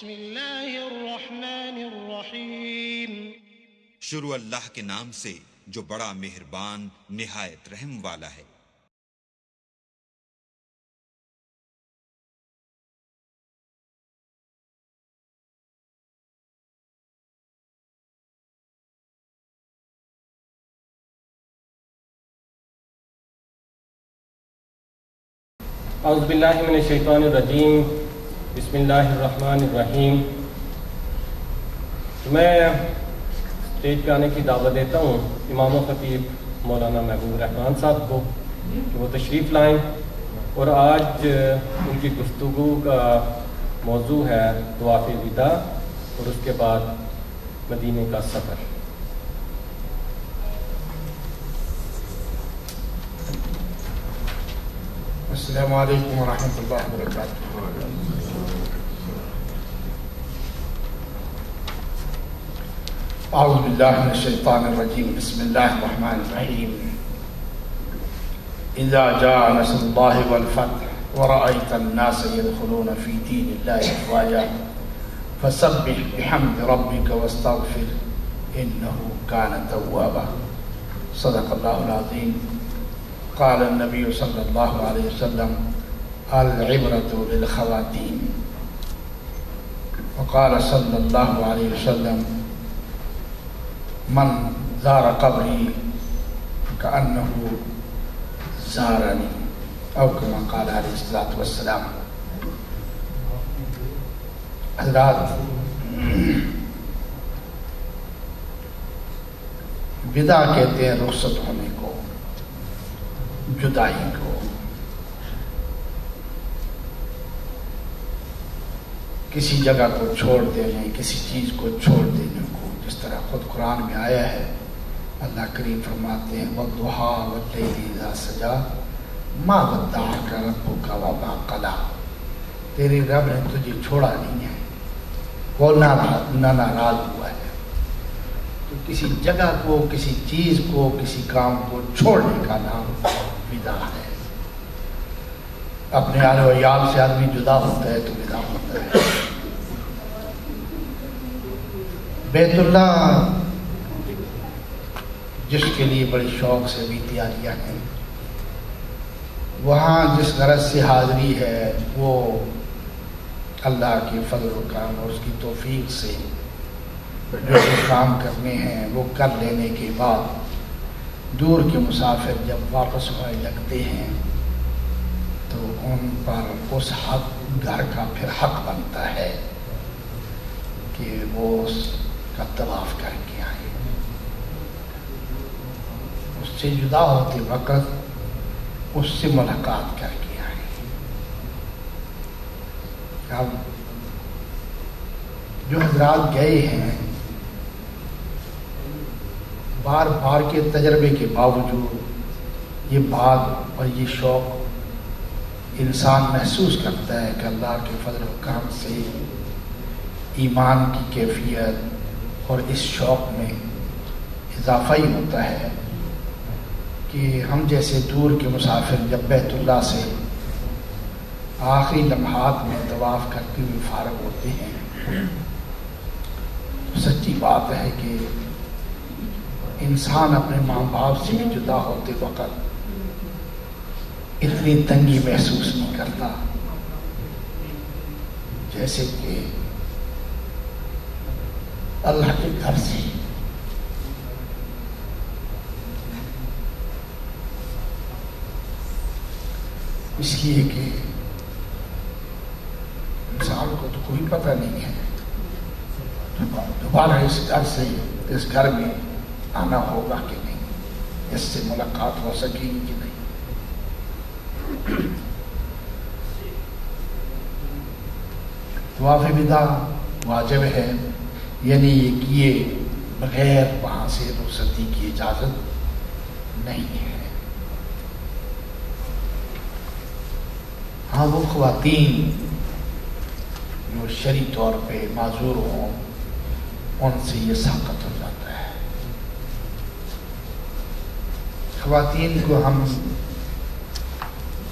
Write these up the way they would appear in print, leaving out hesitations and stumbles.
بسم اللہ الرحمن الرحیم. شروع اللہ کے نام سے جو بڑا مہربان نہایت رحم والا ہے. اعوذ باللہ من الشیطان الرجیم. بسم اللہ الرحمن الرحیم. میں اسٹیج پہ آنے کی دعوت دیتا ہوں امام و خطیب مولانا محبوب الرحمن صاحب کو کہ وہ تشریف لائیں، اور آج ان کی گفتگو کا موضوع ہے طواف وداع اور اس کے بعد مدینے کا سفر. السلام علیکم ورحمۃ اللہ وبرکاتہ. اعوذ باللہ من الشیطان الرجیم. بسم اللہ الرحمن الرحیم. اذا جاء نصر اللہ والفتح ورأیت الناس يدخلون فی دین اللہ افواجا فسبح بحمد ربک واستغفر انہ کان توابا. صدق اللہ العظیم. قال النبی صلی اللہ علیہ وسلم العبرۃ بالخواتیم. وقال صلی اللہ علیہ وسلم من زار قبری کأنہ زارنی، او کما قال علیہ الصلوۃ والسلام. حضرات، وداع کہتے ہیں رخصت ہونے کو، جدائی کو. کسی جگہ کو چھوڑ دینے، کسی چیز کو چھوڑ دینے کو، جس طرح خود قرآن میں آیا ہے. اللہ کریم فرماتے ہیں وَالضُّحَىٰ وَاللَّيْلِ إِذَا سَجَىٰ مَا وَدَّعَكَ رَبُّكَ وَمَا قَلَىٰ. تیرے رب نے تجھے چھوڑا نہیں ہے، وہ نہ ناراض ہوا ہے. تو کسی جگہ کو، کسی چیز کو، کسی کام کو چھوڑنے کا نام وداع ہے. اپنے اہل و عیال سے آدمی جدا ہوتا ہے تو وداع ہوتا ہے. بیت اللہ جس کے لیے بڑے شوق سے بھی تیاریاں ہیں، وہاں جس غرض سے حاضری ہے وہ اللہ کے فضل و کرم اور اس کی توفیق سے جو کام کرنے ہیں وہ کر لینے کے بعد دور کے مسافر جب واپس ہونے لگتے ہیں تو ان پر اس حق گھر کا پھر حق بنتا ہے کہ وہ اس کا طواف کر کے آئیں. اس سے جدا ہوتے وقت اس سے ملاقات کر کے آئیں. اب جو حضرات گئے ہیں، بار بار کے تجربے کے باوجود یہ بات اور یہ شوق انسان محسوس کرتا ہے کہ اللہ کے فضل و کرم سے ایمان کی کیفیت اور اس شوق میں اضافہ ہی ہوتا ہے کہ ہم جیسے دور کے مسافر جب بیت اللہ سے آخری لمحات میں طواف کرتے ہوئے فارغ ہوتے ہیں، سچی بات ہے کہ انسان اپنے ماں باپ سے جدا ہوتے وقت اتنی تنگی محسوس نہیں کرتا جیسے کہ اللہ کے گھر سے. اس لیے کہ انسان کو تو کوئی پتہ نہیں ہے دوبارہ اس گھر سے اس گھر میں آنا ہوگا کہ نہیں، اس سے ملاقات ہو سکے گی کہ نہیں. طواف وداع واجب ہے، یعنی یہ کیے بغیر وہاں سے رخصتی کی اجازت نہیں ہے. ہاں وہ خواتین جو شرعی طور پہ معذور ہوں ان سے یہ ساقط ہو جاتا ہے. خواتین کو ہم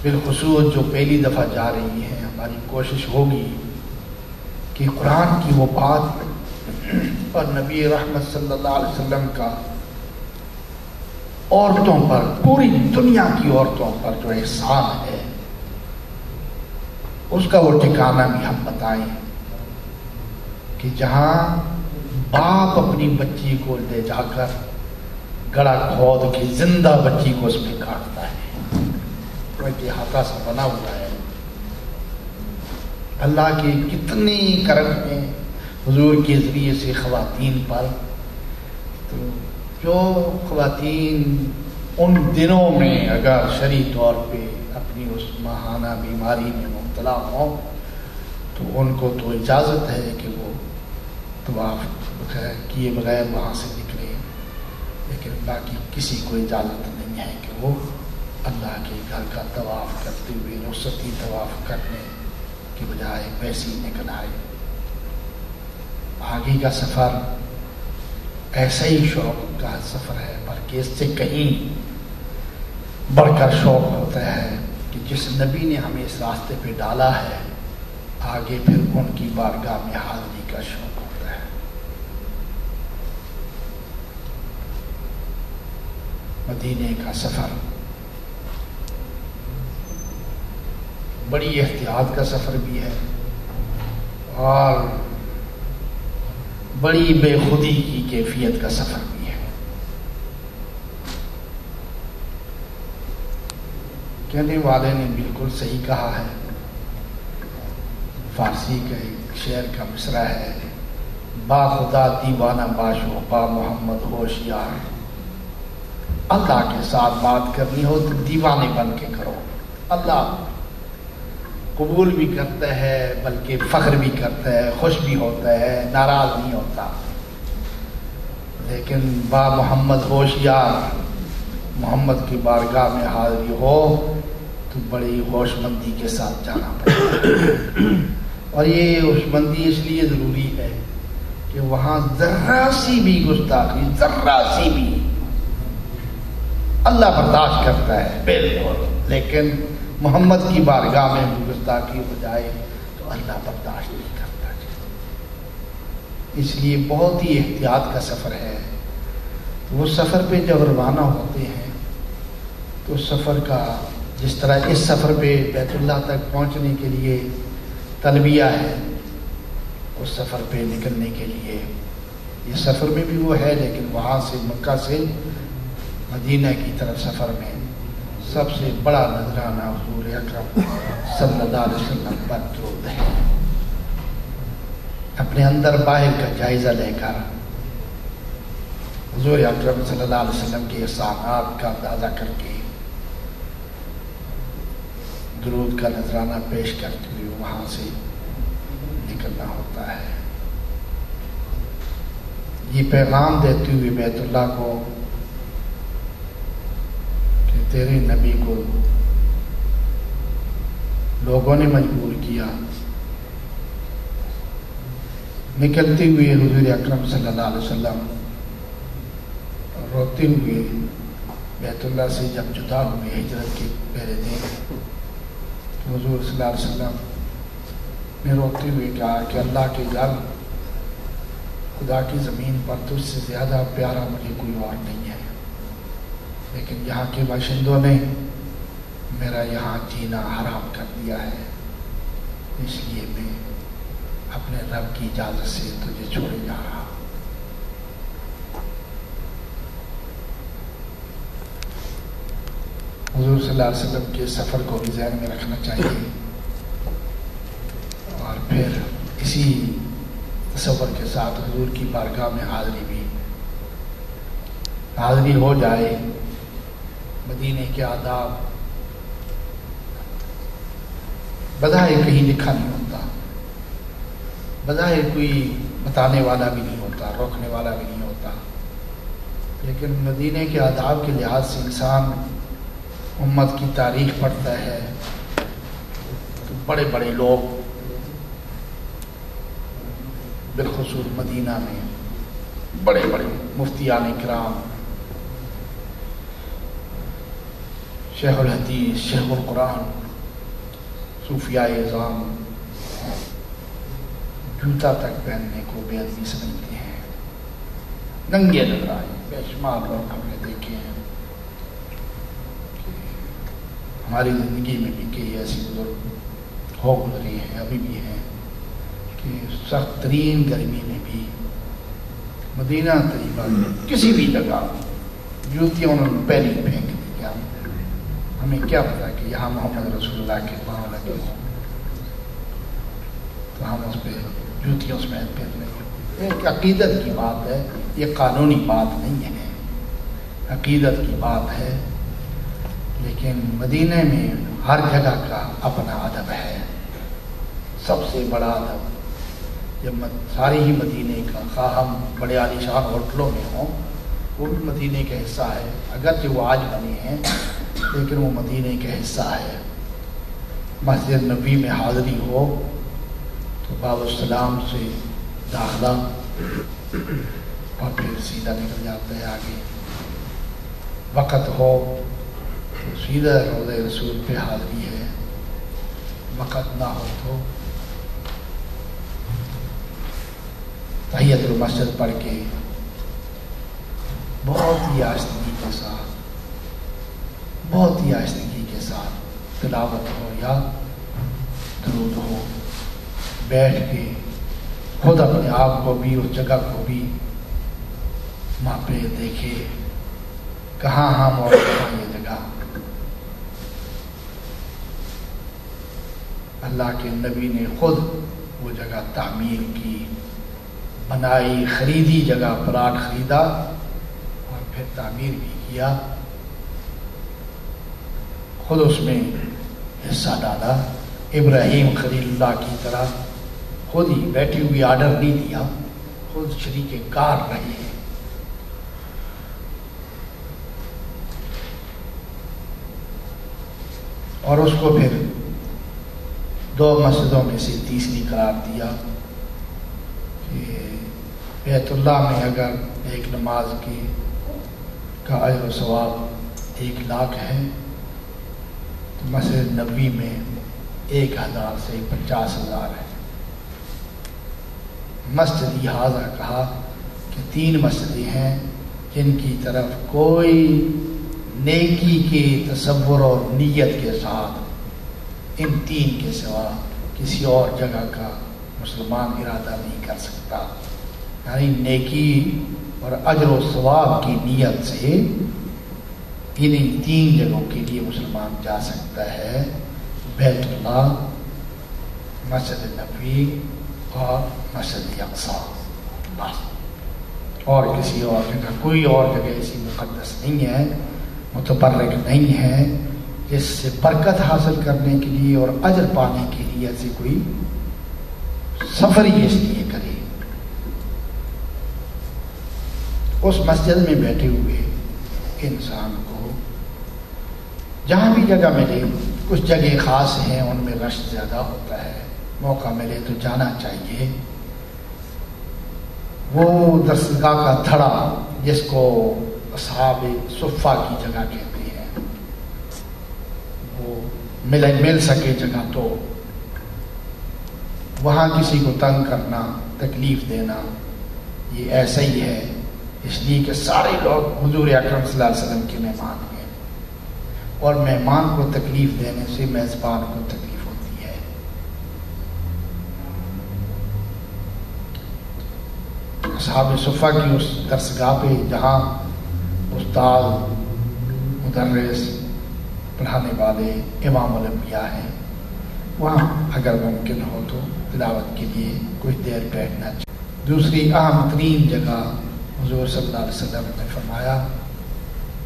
بالخصوص جو پہلی دفعہ جا رہی ہیں، ہماری کوشش ہوگی کہ کہ قرآن کی وہ بات اور نبی رحمت صلی اللہ علیہ وسلم کا عورتوں پر، پوری دنیا کی عورتوں پر جو احسان ہے، اس کا وہ ٹھکانہ بھی ہم بتائیں کہ جہاں باپ اپنی بچی کو لے جا کر گڑا کھود کے زندہ بچی کو اس میں کاٹتا ہے، تو ایک احاطہ سا بنا ہوا ہے۔ اللہ کے کتنے کرم ہیں حضور کے ذریعے سے خواتین پر۔ تو جو خواتین ان دنوں میں اگر شرعی طور پہ اپنی اس ماہانہ بیماری میں مبتلا ہوں تو ان کو تو اجازت ہے کہ وہ طواف کیے بغیر وہاں سے نکلے، لیکن باقی کسی کو اجازت نہیں ہے کہ وہ اللہ کے گھر کا طواف کرتے ہوئے رخصتی طواف کرنے کی بجائے ویسے ہی نکل آئے۔ آگے کا سفر ایسا ہی شوق کا سفر ہے، بلکہ اس سے کہیں بڑھ کر شوق ہوتا ہے کہ جس نبی نے ہمیں اس راستے پہ ڈالا ہے، آگے پھر ان کی بارگاہ میں حاضری کا شوق ہوتا ہے۔ مدینے کا سفر بڑی احتیاط کا سفر بھی ہے اور بڑی بے خودی کی کیفیت کا سفر بھی ہے۔ کہنے والے نے بالکل صحیح کہا ہے۔ فارسی کا ایک شعر کا مصرع ہے، با خدا دیوانہ باشو با محمد ہوشیار۔ اللہ کے ساتھ بات کرنی ہو تو دیوانے بن کے کرو۔ اللہ قبول بھی کرتا ہے، بلکہ فخر بھی کرتا ہے، خوش بھی ہوتا ہے، ناراض نہیں ہوتا۔ لیکن با محمد ہوشیار، محمد کی بارگاہ میں حاضری ہو تو بڑی ہوش مندی کے ساتھ جانا پڑتا ہے۔ اور یہ ہوش مندی اس لیے ضروری ہے کہ وہاں ذرا سی بھی گستاخی، ذرا سی بھی اللہ برداشت کرتا ہے بالکل، لیکن محمد کی بارگاہ میں گستاخی ہو جائے تو اللہ برداشت نہیں کرتا۔ اس لیے بہت ہی احتیاط کا سفر ہے۔ وہ سفر پہ جب روانہ ہوتے ہیں تو سفر کا، جس طرح اس سفر پہ بیت اللہ تک پہنچنے کے لیے تلبیہ ہے، اس سفر پہ نکلنے کے لیے یہ سفر میں بھی وہ ہے، لیکن وہاں سے مکہ سے مدینہ کی طرف سفر میں سب سے بڑا نذرانہ حضور اکرم صلی اللہ علیہ وسلم پر درود ہے۔ اپنے اندر باہر کا جائزہ لے کر حضور اکرم صلی اللہ علیہ وسلم کے احسانات کا اندازہ کر کے درود کا نذرانہ پیش کرتے ہوئے وہاں سے نکلنا ہوتا ہے۔ یہ پیغام دیتے ہوئے بیت اللہ کو کہ تیرے نبی کو لوگوں نے مجبور کیا، نکلتے ہوئے حضور اکرم صلی اللہ علیہ وسلم روتے ہوئے بیت اللہ سے جب جدا ہوئے ہجرت کے پہلے دن، حضور صلی اللہ علیہ وسلم نے روتے ہوئے کہا کہ اللہ کے گھر، خدا کی زمین پر تجھ سے زیادہ پیارا مجھے کوئی اور نہیں ہے، لیکن یہاں کے باشندوں نے میرا یہاں جینا حرام کر دیا ہے، اس لیے میں اپنے رب کی اجازت سے تجھے چھوڑے جا رہا۔ حضور صلی اللہ علیہ وسلم کے سفر کو بھی ذہن میں رکھنا چاہیے، اور پھر اسی تصور کے ساتھ حضور کی بارگاہ میں حاضری ہو جائے۔ مدینے کے آداب بظاہر کہیں لکھا نہیں ہوتا، بظاہر کوئی بتانے والا بھی نہیں ہوتا، روکنے والا بھی نہیں ہوتا، لیکن مدینے کے آداب کے لحاظ سے انسان امت کی تاریخ پڑھتا ہے تو بڑے بڑے لوگ بالخصوص مدینہ میں بڑے بڑے مفتیان کرام، شیخ الحدیث، شیخ القرآن، صوفیاء اعظام، جوتا تک پہننے کو بے ادبی سمجھتے ہیں، ننگے نظر آئے۔ بے شمار لوگ ہم نے دیکھے ہیں کہ ہماری زندگی میں بھی کئی ایسی بزرگ ہو گزری ہیں، ابھی بھی ہیں، کہ سخت ترین گرمی میں بھی مدینہ طیبہ میں کسی بھی جگہ جوتیاں انہوں نے پہلے ہی پھینک دی کہ ہمیں کیا پتا کہ یہاں محمد رسول اللہ کے پاؤں لگے ہوں، تو ہم اس پہ جوتیاں اس میں پھینک لیں۔ ایک عقیدت کی بات ہے، یہ قانونی بات نہیں ہے، عقیدت کی بات ہے۔ لیکن مدینہ میں ہر جگہ کا اپنا ادب ہے، سب سے بڑا ادب جب سارے ہی مدینے کا، خواہ ہم بڑے عالیشان ہوٹلوں میں ہوں، وہ بھی مدینے کا حصہ ہے، اگرچہ وہ آج بنے ہیں لیکن وہ مدینے کا حصہ ہے۔ مسجد نبوی میں حاضری ہو تو باب السلام سے داخلہ اور پھر سیدھا نکل جاتا ہے آگے، وقت ہو تو سیدھا روضہ رسول پہ حاضری ہے، وقت نہ ہو تو تحیت المسجد پڑھ کے بہت ہی آہستگی کے ساتھ، بہت ہی آہستگی کے ساتھ تلاوت ہو یا درود ہو، بیٹھ کے خود اپنے آپ کو بھی اس جگہ کو بھی وہاں پہ دیکھے، کہاں ہم اور کہاں یہ جگہ۔ اللہ کے نبی نے خود وہ جگہ تعمیر کی، بنائی، خریدی، جگہ پلاٹ خریدا اور پھر تعمیر بھی کیا، خود اس میں حصہ ڈالا۔ ابراہیم خلیل اللہ کی طرح خود ہی بیٹھی ہوئی آرڈر نہیں دیا، خود شریک کار رہے ہیں۔ اور اس کو پھر 2 مسجدوں میں سے تیسری قرار دیا کہ بیت اللہ میں اگر ایک نماز کی کا اجر و ثواب 1 لاکھ ہے تو مسجد نبوی میں 1000 سے 50,000 ہے۔ مسجد حاضہ کہا کہ 3 مسجدیں ہیں جن کی طرف کوئی نیکی کے تصور اور نیت کے ساتھ ان 3 کے سوا کسی اور جگہ کا مسلمان ارادہ نہیں کر سکتا، یعنی نیکی اور اجر و ثواب کی نیت سے ان 3 جگہوں کے لیے مسلمان جا سکتا ہے، بیت اللہ، مسجد نبوی اور مسجد اقصی، بس۔ اور کسی اور جگہ، کوئی اور جگہ ایسی مقدس نہیں ہے، متبرک نہیں ہے جس سے برکت حاصل کرنے کے لیے اور اجر پانے کے لیے ایسی کوئی سفر ہی اس لیے کرے۔ اس مسجد میں بیٹھے ہوئے انسان کو جہاں بھی جگہ ملے، کچھ جگہ خاص ہیں ان میں رش زیادہ ہوتا ہے، موقع ملے تو جانا چاہیے۔ وہ درسگاہ کا تھڑا جس کو اصحاب صفہ کی جگہ کہتے ہیں، وہ مل سکے جگہ تو وہاں کسی کو تنگ کرنا، تکلیف دینا، یہ ایسا ہی ہے، اس لیے کہ سارے لوگ حضور اکرم صلی اللہ علیہ وسلم کے مہمان ہیں، اور مہمان کو تکلیف دینے سے میزبان کو تکلیف ہوتی ہے۔ اصحاب صفہ کی اس درسگاہ پہ جہاں استاد، مدرس، پڑھانے والے، امام الانبیاء ہیں، وہاں اگر ممکن ہو تو تلاوت کے لیے کچھ دیر بیٹھنا چاہیے۔ دوسری اہم ترین جگہ حضور صلی اللہ علیہ وسلم نے فرمایا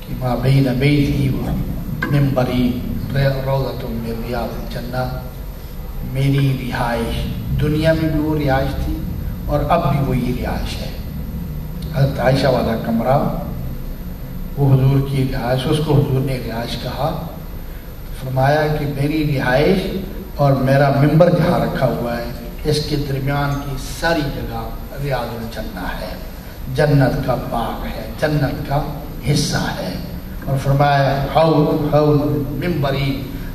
کہ ما بین بیتی و منبری روضۃ من ریاض الجنہ، میری رہائش دنیا میں بھی وہ رہائش تھی اور اب بھی وہی رہائش ہے۔ حضرت عائشہ والا کمرہ وہ حضور کی رہائش، اس کو حضور نے رہائش کہا، فرمایا کہ میری رہائش اور میرا ممبر جہاں رکھا ہوا ہے اس کے درمیان کی ساری جگہ ریاض الجنہ ہے، جنت کا باغ ہے، جنت کا حصہ ہے۔ اور فرمایا حوض ممبری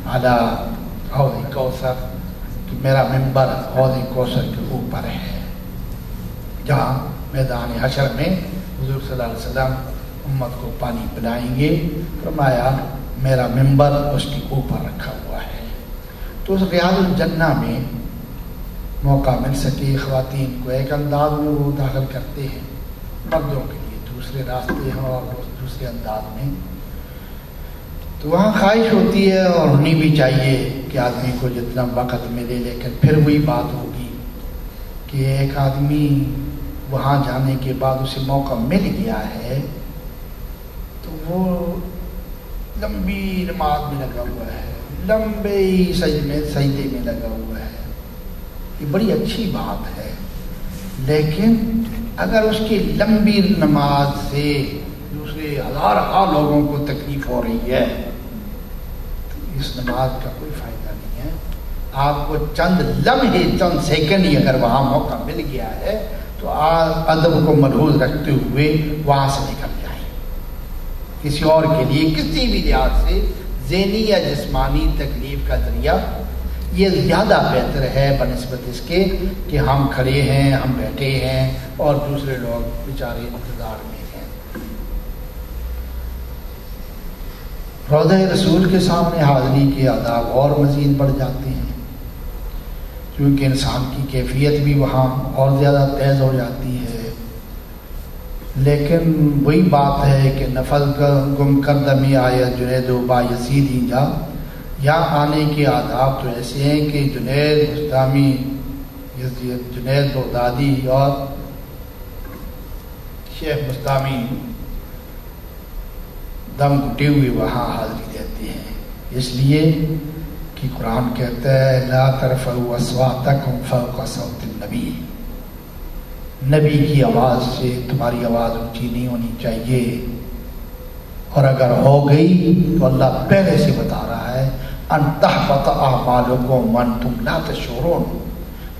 علی حوض کوثر، کہ میرا ممبر حوض کوثر کے اوپر ہے۔ جہاں میدان حشر میں حضور صلی اللہ علیہ وسلم امت کو پانی پلائیں گے. فرمایا میرا ممبر اس کے اوپر رکھا ہوا ہے. تو اس ریاض الجنہ میں موقع مل سکے خواتین کو ایک انداز میں وہ داخل کرتے ہیں, مردوں کے لیے دوسرے راستے ہیں اور دوسرے انداز میں. تو وہاں خواہش ہوتی ہے اور ہونی بھی چاہیے کہ آدمی کو جتنا وقت ملے, لیکن پھر وہی بات ہوگی کہ ایک آدمی وہاں جانے کے بعد اسے موقع مل گیا ہے تو وہ لمبی نماز میں لگا ہوا ہے, لمبے سجدے میں لگا ہوا ہے. یہ بڑی اچھی بات ہے, لیکن اگر اس کی لمبی نماز سے دوسرے ہزارہ لوگوں کو تکلیف ہو رہی ہے تو اس نماز کا کوئی فائدہ نہیں ہے. آپ کو چند لمحے, چند سیکنڈ ہی اگر وہاں موقع مل گیا ہے تو ادب کو ملحوظ رکھتے ہوئے وہاں سے نکل جائیں. کسی اور کے لیے کسی بھی لحاظ سے ذہنی یا جسمانی تکلیف کا ذریعہ یہ زیادہ بہتر ہے بنسبت اس کے کہ ہم کھڑے ہیں, ہم بیٹھے ہیں اور دوسرے لوگ بیچارے انتظار میں ہیں. روضہ رسول کے سامنے حاضری کے آداب اور مزید بڑھ جاتے ہیں, کیونکہ انسان کی کیفیت بھی وہاں اور زیادہ تیز ہو جاتی ہے. لیکن وہی بات ہے کہ نفل گم کردہ میں آیا جنید و با یزید ہی جا. یہاں آنے کے آداب تو ایسے ہیں کہ جنید بستامی, جنید بغدادی اور شیخ بستامی دم گھٹے ہوئے وہاں حاضری دیتے ہیں, اس لیے کہ قرآن کہتا ہے لا ترفعوا اصواتکم فوق صوت النبی, نبی کی آواز سے تمہاری آواز اونچی نہیں ہونی چاہیے. اور اگر ہو گئی تو اللہ پہلے سے بتا رہا ہے ان تحبط اعمالکم وانتم لا تشعرون,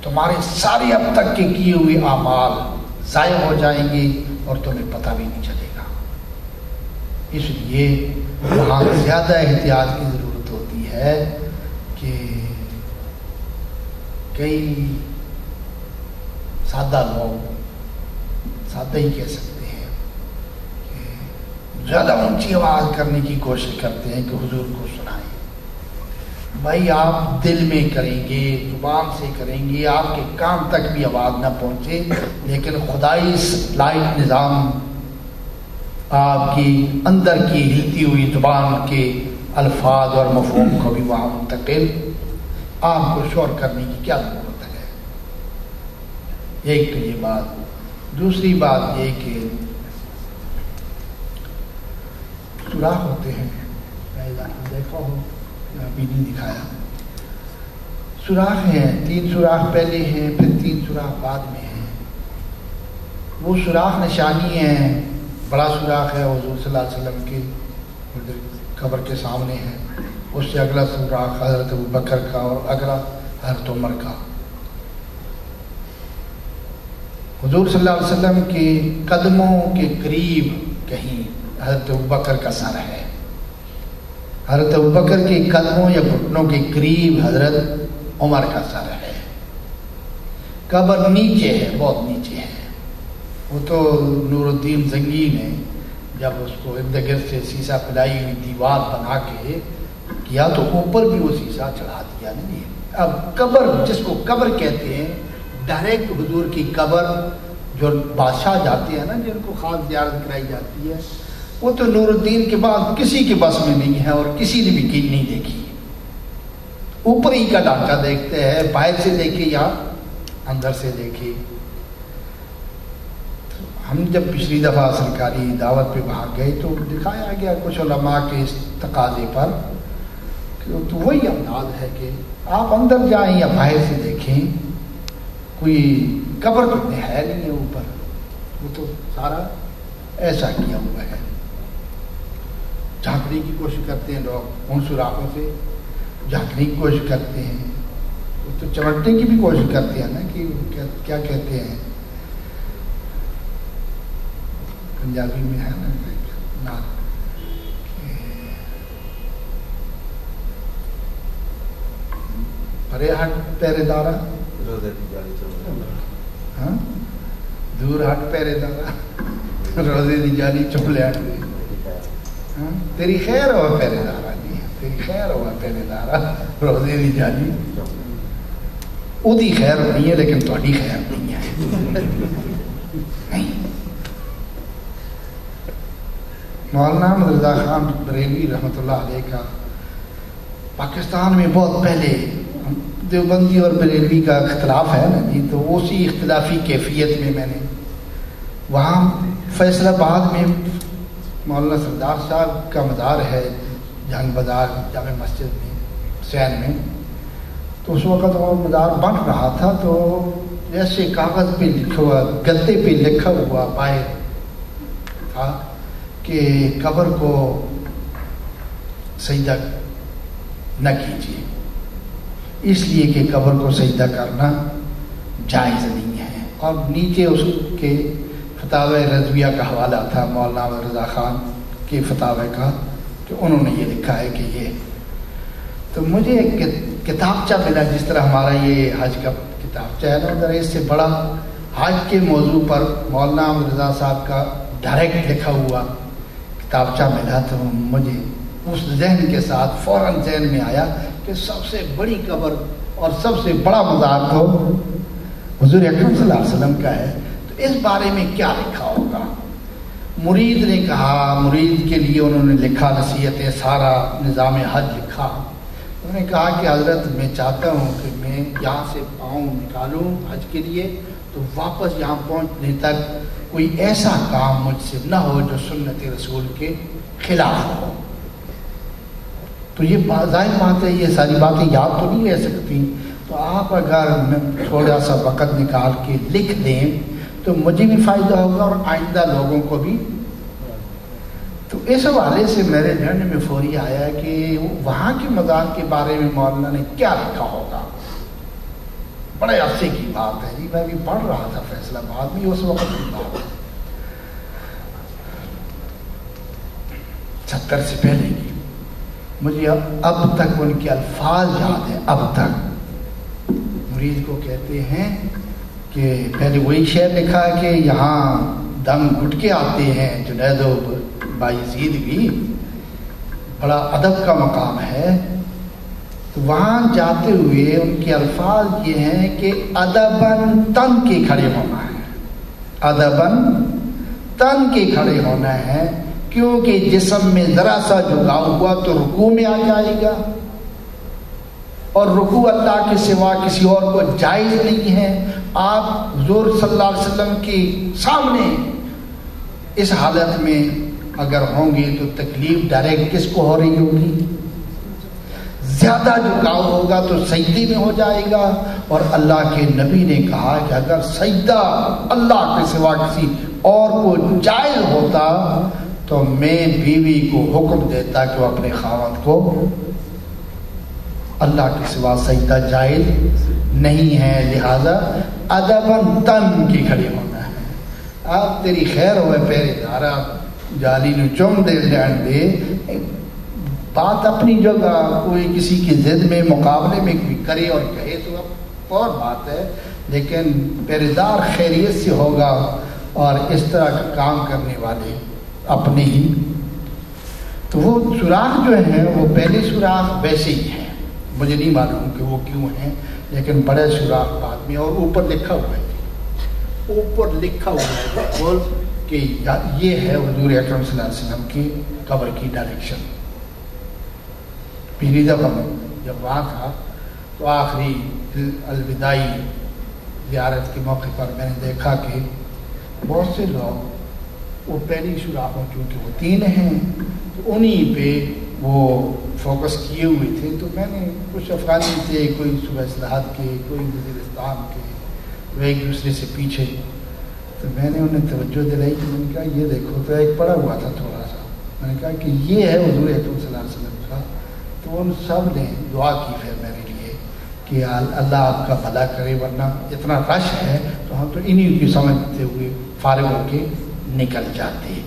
تمہارے سارے اب تک کے کیے ہوئے اعمال ضائع ہو جائیں گے اور تمہیں پتہ بھی نہیں چلے گا. اس لیے وہاں زیادہ احتیاط کی ضرورت ہوتی ہے کہ کئی سادہ لوگ, سادہ ہی کہہ سکتے ہیں, کہ زیادہ اونچی آواز کرنے کی کوشش کرتے ہیں کہ حضور کو سنائیں. بھائی آپ دل میں کریں گے, زبان سے کریں گے, آپ کے کان تک بھی آواز نہ پہنچے, لیکن خدائی لائٹ نظام آپ کی اندر کی ہلتی ہوئی زبان کے الفاظ اور مفہوم کو بھی وہاں منتقل, آپ کو شور کرنے کی کیا ضرورت ہے. ایک تو یہ بات. دوسری بات یہ کہ سوراخ ہوتے ہیں, دیکھا ہو ابھی نہیں دکھایا, سوراخ ہیں, 3 سوراخ پہلے ہیں, پھر 3 سوراخ بعد میں ہیں. وہ سوراخ نشانی ہیں. بڑا سوراخ ہے حضور صلی اللہ علیہ وسلم کے قبر کے سامنے ہے, اس سے اگلا سوراخ حضرت ابوبکر کا اور اگلا حضرت عمر کا. حضور صلی اللہ علیہ وسلم کے قدموں کے قریب کہیں حضرت ابوبکر کا سر ہے, حضرت ابوبکر کے قدموں یا گھٹنوں کے قریب حضرت عمر کا سر ہے. قبر نیچے ہے, بہت نیچے ہے. وہ تو نور الدین زنگی نے جب اس کو ارد گرد سے سیسا پلائی ہوئی دیوار بنا کے کیا تو اوپر بھی وہ سیسا چڑھا دیا. نہیں, اب قبر جس کو قبر کہتے ہیں, ڈائریکٹ حضور کی قبر جو بادشاہ جاتے ہیں نا, جن کو خاص زیارت کرائی جاتی ہے, وہ تو نور الدین کے بعد کسی کے بس میں نہیں ہے اور کسی نے بھی کی نہیں دیکھی. اوپر ہی کا ڈھانچہ دیکھتے ہیں, باہر سے دیکھے یا اندر سے دیکھے. ہم جب پچھلی دفعہ سرکاری دعوت پہ وہاں گئے تو دکھایا گیا کچھ علماء کے اس تقاضے پر, تو وہی انداز ہے کہ آپ اندر جائیں یا باہر سے دیکھیں, کوئی قبر تو ہے نہیں ہے اوپر, وہ تو سارا ایسا کیا ہوا ہے. جھانکنے کی کوشش کرتے ہیں لوگ, ان سوراخوں سے جھانکنے کی کوشش کرتے ہیں, وہ تو چمٹنے کی بھی کوشش کرتے ہیں نا, کہ کیا کہتے ہیں پنجابی میں ہے نا, پرے ہٹ پہرے دارا, دور ہٹ پہرے دارا روزے دی جالی چپ لیا تیری خیر ہوا پہرے دارا جی تیری خیر ہوا پہرے دارا روزے دی جالی وہ دی خیر نہیں ہے لیکن تھوڑی خیر نہیں ہے نہیں مولانا رضا خان بریلوی رحمۃ اللہ علیہ کا پاکستان میں بہت پہلے دیوبندی اور بریلوی کا اختلاف ہے نا جی تو اسی اختلافی کیفیت میں میں نے وہاں فیصل آباد میں مولانا سردار صاحب کا مزار ہے جنگ بازار جامع مسجد میں حسین میں تو اس وقت وہ مزار بن رہا تھا تو جیسے کاغذ پہ لکھا ہوا گدے پہ لکھا ہوا باہر تھا کہ قبر کو سجدہ نہ کیجیے اس لیے کہ قبر کو سجدہ کرنا جائز نہیں ہے اور نیچے اس کے فتاوی رضویہ کا حوالہ تھا مولانا رضا خان کے فتاوی کا کہ انہوں نے یہ لکھا ہے کہ یہ تو مجھے ایک کتابچہ ملا جس طرح ہمارا یہ حج کا کتابچہ ہے نا ذرا اس سے بڑا حج کے موضوع پر مولانا رضا صاحب کا ڈائریکٹ لکھا ہوا کتابچہ ملا تو مجھے اس ذہن کے ساتھ فوراً ذہن میں آیا کہ سب سے بڑی قبر اور سب سے بڑا مزار تو حضور اکرم صلی اللہ علیہ وسلم کا ہے تو اس بارے میں کیا لکھا ہوگا. مرید نے کہا مرید کے لیے انہوں نے لکھا نصیحت سارا نظام حج لکھا. انہوں نے کہا کہ حضرت میں چاہتا ہوں کہ میں یہاں سے پاؤں نکالوں حج کے لیے تو واپس یہاں پہنچنے تک کوئی ایسا کام مجھ سے نہ ہو جو سنت رسول کے خلاف ہو. تو یہ ظاہر بات ہے یہ ساری باتیں یاد تو نہیں رہ سکتی تو آپ اگر تھوڑا سا وقت نکال کے لکھ دیں تو مجھے بھی فائدہ ہوگا اور آئندہ لوگوں کو بھی. تو اس حوالے سے میرے ذہن میں فوری آیا کہ وہاں کے مزار کے بارے میں مولانا نے کیا لکھا ہوگا. بڑے عرصے کی بات ہے جی میں بھی پڑھ رہا تھا فیصل آباد میں اس وقت کی بات ہے 70 سے پہلے کی. مجھے اب تک ان کے الفاظ یاد ہیں. اب تک مرید کو کہتے ہیں کہ پہلے وہی شعر لکھا ہے کہ یہاں دم گھٹ کے آتے ہیں جنید و بایزید بھی بڑا ادب کا مقام ہے. تو وہاں جاتے ہوئے ان کے الفاظ یہ ہیں کہ ادباً تن کے کھڑے ہونا ہے. ادباً تن کے کھڑے ہونا ہے کیونکہ جسم میں ذرا سا جھکاؤ ہوا تو رکوع میں آ جائے گا اور رکوع اللہ کے سوا کسی اور کو جائز نہیں ہے. آپ حضور صلی اللہ علیہ وسلم کے سامنے اس حالت میں اگر ہوں گے تو تکلیف ڈائریکٹ کس کو ہو رہی ہوگی. زیادہ جھکاؤ ہوگا تو سجدے میں ہو جائے گا. اور اللہ کے نبی نے کہا کہ اگر سجدہ اللہ کے سوا کسی اور کو جائز ہوتا تو میں بیوی کو حکم دیتا کہ وہ اپنے خاوند کو اللہ کے سوا سجدہ جائز نہیں ہے. لہذا ادباً تن کے کھڑے ہونا ہے. آپ تیری خیر ہوئے پہرے دارا جالی نو چوم دے جان دے بات اپنی جگہ کوئی کسی کی ضد میں مقابلے میں بھی کرے اور کہے تو اب اور بات ہے لیکن پہرے دار خیریت سے ہوگا اور اس طرح کا کام کرنے والے اپنے ہی. تو وہ سوراخ جو ہیں وہ پہلے سوراخ ویسے ہی ہیں. مجھے نہیں معلوم کہ وہ کیوں ہیں لیکن بڑے سوراخ بعد میں اور اوپر لکھا ہوا ہے اوپر لکھا ہوا ہے بول کہ یہ ہے حضور اکرم صلی اللہ علیہ وسلم کی قبر کی ڈائریکشن. پہلی دفعہ جب وہاں تھا تو آخری الوداعی زیارت کے موقع پر میں نے دیکھا کہ بہت سے لوگ وہ پہلی سوراخوں چونکہ وہ 3 ہیں تو انہیں پہ وہ فوکس کیے ہوئے تھے. تو میں نے کچھ افغانی تھے کوئی صوبہ اصلاحات کے کوئی وزیرستان کے وہ ایک دوسرے سے پیچھے تو میں نے انہیں توجہ دلائی کہ میں نے کہا یہ دیکھو تو ایک پڑا ہوا تھا تھوڑا سا میں نے کہا کہ یہ ہے حضور اکرم صلی اللہ علیہ وسلم کا. تو ان سب نے دعا کی پھر میرے لیے کہ اللہ آپ کا بھلا کرے ورنہ اتنا رش ہے تو ہم تو انہیں کی سمجھتے ہوئے فارغ ہو کے نکل جاتے.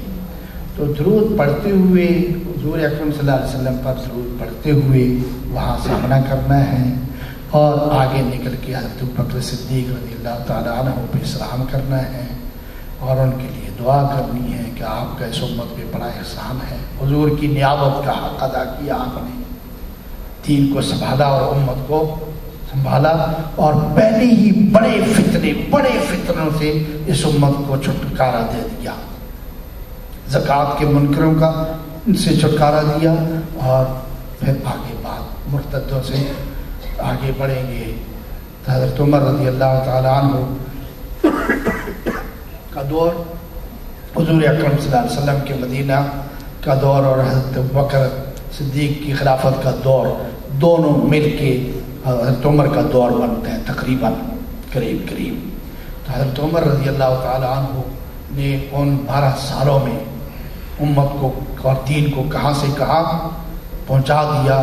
تو درود پڑھتے ہوئے حضور اکرم صلی اللہ علیہ وسلم پر درود پڑھتے ہوئے وہاں سامنا کرنا ہے اور آگے نکل کے حضرت ابوبکر صدیق رضی اللہ تعالیٰ عنہ پہ سلام کرنا ہے اور ان کے لیے دعا کرنی ہے کہ آپ کا اس امت پہ بڑا احسان ہے، حضور کی نیابت کا حق ادا کیا آپ نے، دین کو سنبھالا اور امت کو سنبھالا، اور پہلے ہی بڑے فتنوں سے اس امت کو چھٹکارا دے دیا، زکوٰۃ کے منکروں کا ان سے چھٹکارا دیا، اور پھر آگے بات مرتدوں سے آگے بڑھیں گے۔ حضرت عمر رضی اللہ تعالیٰ عنہ کا دور، حضور اکرم صلی اللہ علیہ وسلم کے مدینہ کا دور، اور حضرت بکر صدیق کی خلافت کا دور، دونوں مل کے حضرت عمر کا دور بنتا ہے تقریباً قریب۔ تو حضرت عمر رضی اللہ تعالیٰ عنہ نے ان 12 سالوں میں امت کو اور دین کو کہاں سے کہاں پہنچا دیا۔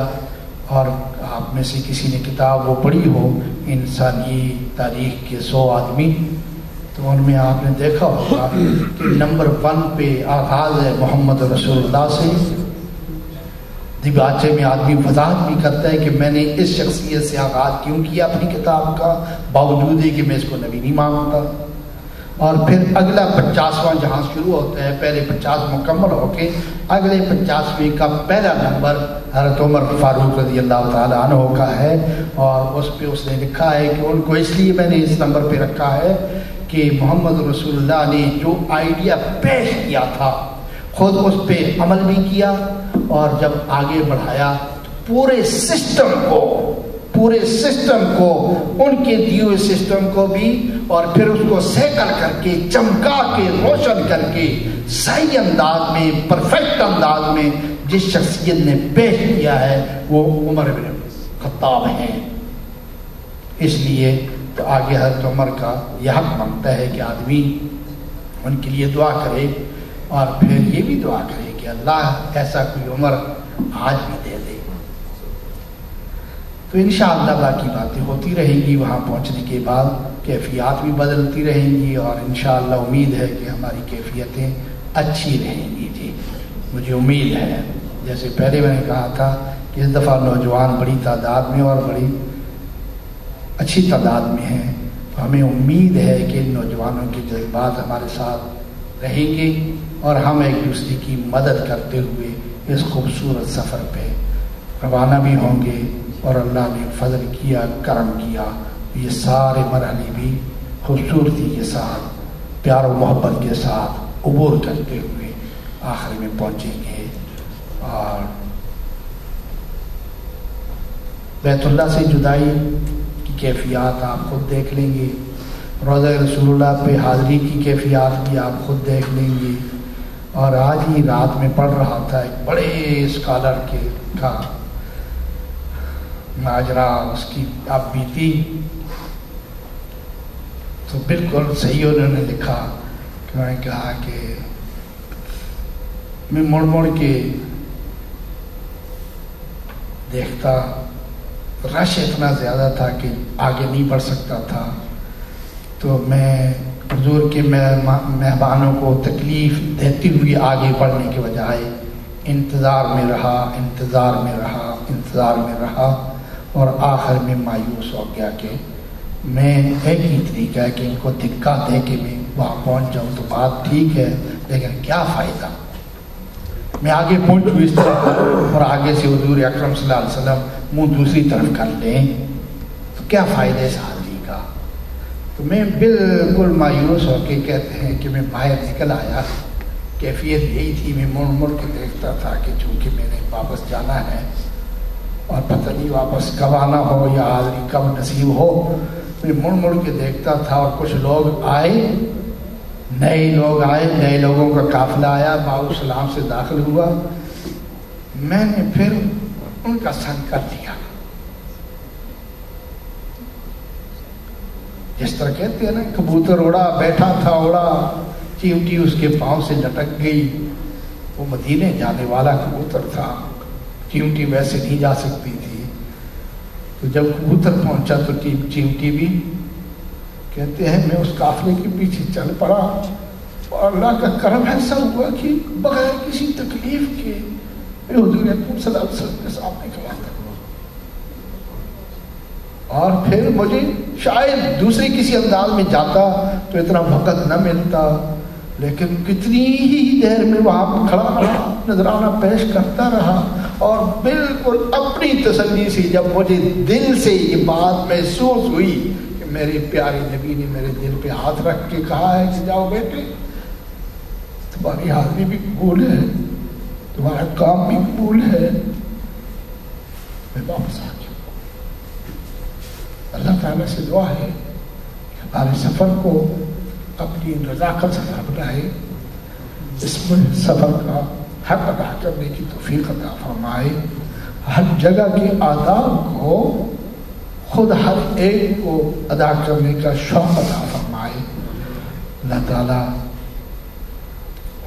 اور آپ میں سے کسی نے کتاب وہ پڑھی ہو انسانی تاریخ کے 100 آدمی، تو ان میں آپ نے دیکھا ہوگا کہ نمبر 1 پہ آغاز ہے محمد رسول اللہ سے۔ دیباچے میں آدمی وضاحت بھی کرتا ہے کہ میں نے اس شخصیت سے آغاز کیوں کیا اپنی کتاب کا، باوجود ہے کہ میں اس کو نبی نہیں مانتا۔ اور پھر اگلا 50واں جہاں شروع ہوتا ہے، پہلے 50 مکمل ہو کے اگلے 50ویں کا پہلا نمبر حضرت عمر فاروق رضی اللہ تعالیٰ عنہ کا ہے، اور اس پہ اس نے لکھا ہے کہ ان کو اس لیے میں نے اس نمبر پہ رکھا ہے کہ محمد رسول اللہ نے جو آئیڈیا پیش کیا تھا خود اس پہ عمل بھی کیا، اور جب آگے بڑھایا تو پورے سسٹم کو ان کے دیے ہوئے سسٹم کو بھی، اور پھر اس کو سیکل کر کے چمکا کے روشن کر کے صحیح انداز میں پرفیکٹ انداز میں جس شخصیت نے پیش کیا ہے وہ عمر بن خطاب ہیں۔ اس لیے تو آگے حضرت عمر کا یہ حق بنتا ہے کہ آدمی ان کے لیے دعا کرے، اور پھر یہ بھی دعا کرے کہ اللہ ایسا کوئی عمر آج بھی دے دے۔ تو انشاءاللہ باقی باتیں ہوتی رہیں گی، وہاں پہنچنے کے بعد کیفیات بھی بدلتی رہیں گی، اور انشاءاللہ امید ہے کہ ہماری کیفیتیں اچھی رہیں گی۔ جی مجھے امید ہے، جیسے پہلے میں نے کہا تھا کہ اس دفعہ نوجوان بڑی تعداد میں اور بڑی اچھی تعداد میں ہیں، تو ہمیں امید ہے کہ ان نوجوانوں کے جذبات ہمارے ساتھ رہیں گے، اور ہم ایک دوسرے کی مدد کرتے ہوئے اس خوبصورت سفر پہ روانہ بھی ہوں گے، اور اللہ نے فضل کیا، کرم کیا، یہ سارے مرحلے بھی خوبصورتی کے ساتھ، پیار و محبت کے ساتھ عبور کرتے ہوئے آخر میں پہنچیں گے۔ اور بیت اللہ سے جدائی کی کیفیات آپ خود دیکھ لیں گے، روضہ رسول اللہ پہ حاضری کی کیفیات بھی آپ خود دیکھ لیں گے۔ اور آج ہی رات میں پڑھ رہا تھا ایک بڑے اسکالر کا ماجرا، اس کی آپ بیتی، تو بالکل صحیح انہوں نے لکھا کہ میں نے کہا کہ میں مڑ کے دیکھتا، رش اتنا زیادہ تھا کہ آگے نہیں بڑھ سکتا تھا، تو میں حضور کے مہمانوں کو تکلیف دیتے ہوئے آگے بڑھنے کے بجائے انتظار میں رہا، اور آخر میں مایوس ہو گیا کہ میں ایک ہی طریقہ ہے کہ ان کو دھکا دے کے میں وہاں پہنچ جاؤں تو بات ٹھیک ہے، لیکن کیا فائدہ، میں آگے پہنچوں اس طرح اور آگے سے حضور اکرم صلی اللہ علیہ وسلم منہ دوسری طرف کر لیں تو کیا فائدہ اس حاضری کا۔ تو میں بالکل مایوس ہو کے کہتے ہیں کہ میں باہر نکل آیا، کیفیت یہی تھی، میں مڑ کے دیکھتا تھا کہ چونکہ میں نے واپس جانا ہے اور پتہ نہیں واپس کب آنا ہو یا حاضری کب نصیب ہو، میں مڑ کے دیکھتا تھا، اور کچھ لوگ آئے، نئے لوگوں کا قافلہ آیا، باب السلام سے داخل ہوا، میں نے پھر ان کا سنگ کر دیا، جس طرح کہتے ہیں نا کبوتر اڑا، بیٹھا تھا اڑا، چیمٹی اس کے پاؤں سے لٹک گئی، وہ مدینے جانے والا کبوتر تھا، چیمٹی ویسے نہیں جا سکتی تھی، تو جب کبوتر پہنچا تو چیمٹی بھی، کہتے ہیں میں اس قافلے کے پیچھے چل پڑا، اور اللہ کا کرم ایسا ہوا کہ بغیر کسی تکلیف کے میں حضور اکرم صلی اللہ علیہ وسلم کے سامنے کھڑا تھا۔ اور پھر مجھے شاید دوسرے کسی انداز میں جاتا تو اتنا وقت نہ ملتا، لیکن کتنی ہی دیر میں وہاں کھڑا رہا، نذرانہ پیش کرتا رہا، اور بالکل اپنی تسلی سے جب مجھے دل سے یہ بات محسوس ہوئی کہ میرے پیارے نبی نے میرے دل پہ ہاتھ رکھ کے کہا ہے کہ جاؤ بیٹے، تمہاری حاضری بھی قبول ہے، تمہارا کام بھی قبول ہے، میں واپس آ گیا۔ اللہ تعالیٰ سے دعا ہے کہ ہمارے سفر کو اپنی رضا کا سفر بنائے، اس میں سفر کا حق ادا کرنے کی توفیق عطا فرمائے، ہر جگہ کے آداب کو خود ہر ایک کو ادا کرنے کا شوق عطا فرمائے۔ اللہ تعالیٰ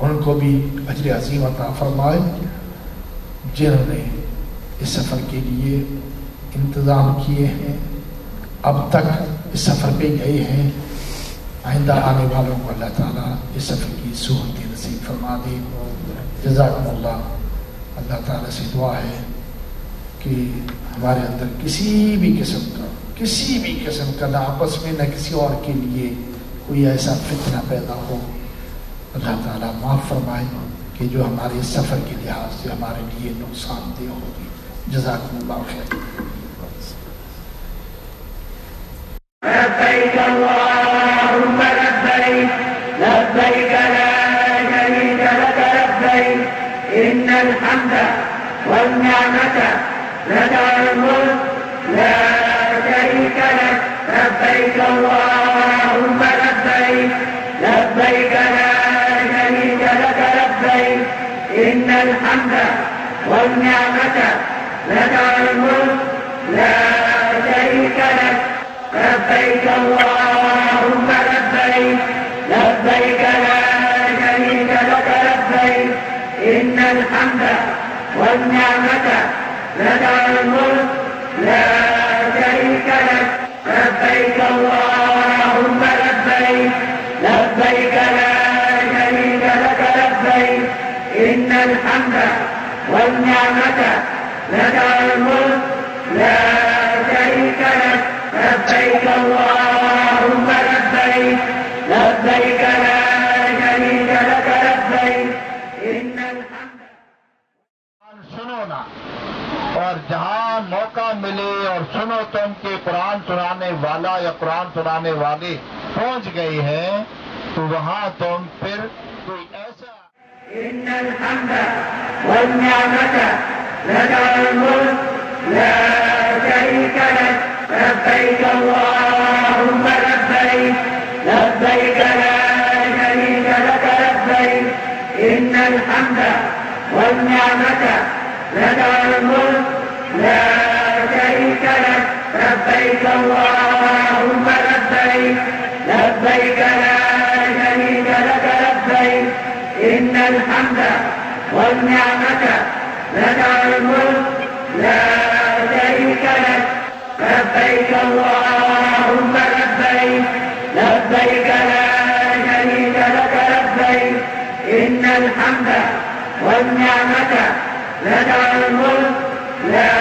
ان کو بھی اجر عظیم عطا فرمائے جنہوں نے اس سفر کے لیے انتظام کیے ہیں، اب تک اس سفر پہ گئے ہیں، آئندہ آنے والوں کو اللہ تعالیٰ اس سفر کی سہولتیں نصیب فرما دے۔ جزاکم اللہ۔ اللہ تعالیٰ سے دعا ہے کہ ہمارے اندر کسی بھی قسم کا نہ آپس میں نہ کسی اور کے لیے کوئی ایسا فتنہ پیدا ہو، اللہ تعالیٰ معاف فرمائے کہ جو ہمارے سفر کے لحاظ سے ہمارے لیے نقصان دہ ہوگی۔ جزاکم اللہ خیر۔ لبيك اللهم لبيك لبيك لا شريك لك لبيك إن الحمد والنعمة لك الملك لا شريك لك لبيك اللهم لبيك لبيك لا شريك لك لبيك إن الحمد والنعمة لك الملك لا شريك لك لبيك اللهم لبيك لبيك لا شريك لك لبيك إن الحمد والنعمة لك الملك لا شريك لك لبيك اللهم لبيك لبيك لا شريك لك لبيك إن الحمد والنعمة لك الملك لا شريك لك لبيك اللهم لبيك لبيك لا شريك لك لبيك إن الحمد۔ سنو نا، اور جہاں موقع ملے اور سنو تم کہ قرآن سنانے والا یا قرآن سنانے والے پہنچ گئے ہیں، تو وہاں تم پھر کوئی ایسا إن الحمد والنعمة لك الملك لا شريك لك لبيك اللهم لبيك لبيك لا شريك لك لبيك إن الحمد والنعمة لك الملك لا شريك لك لبيك اللهم لبيك لبيك لا شريك لك لبيك إن الحمد والنعمة لك الملك لا شريك لك لبيك اللهم لبيك لبيك لا شريك لك لبيك إن الحمد والنعمة لك الملك لا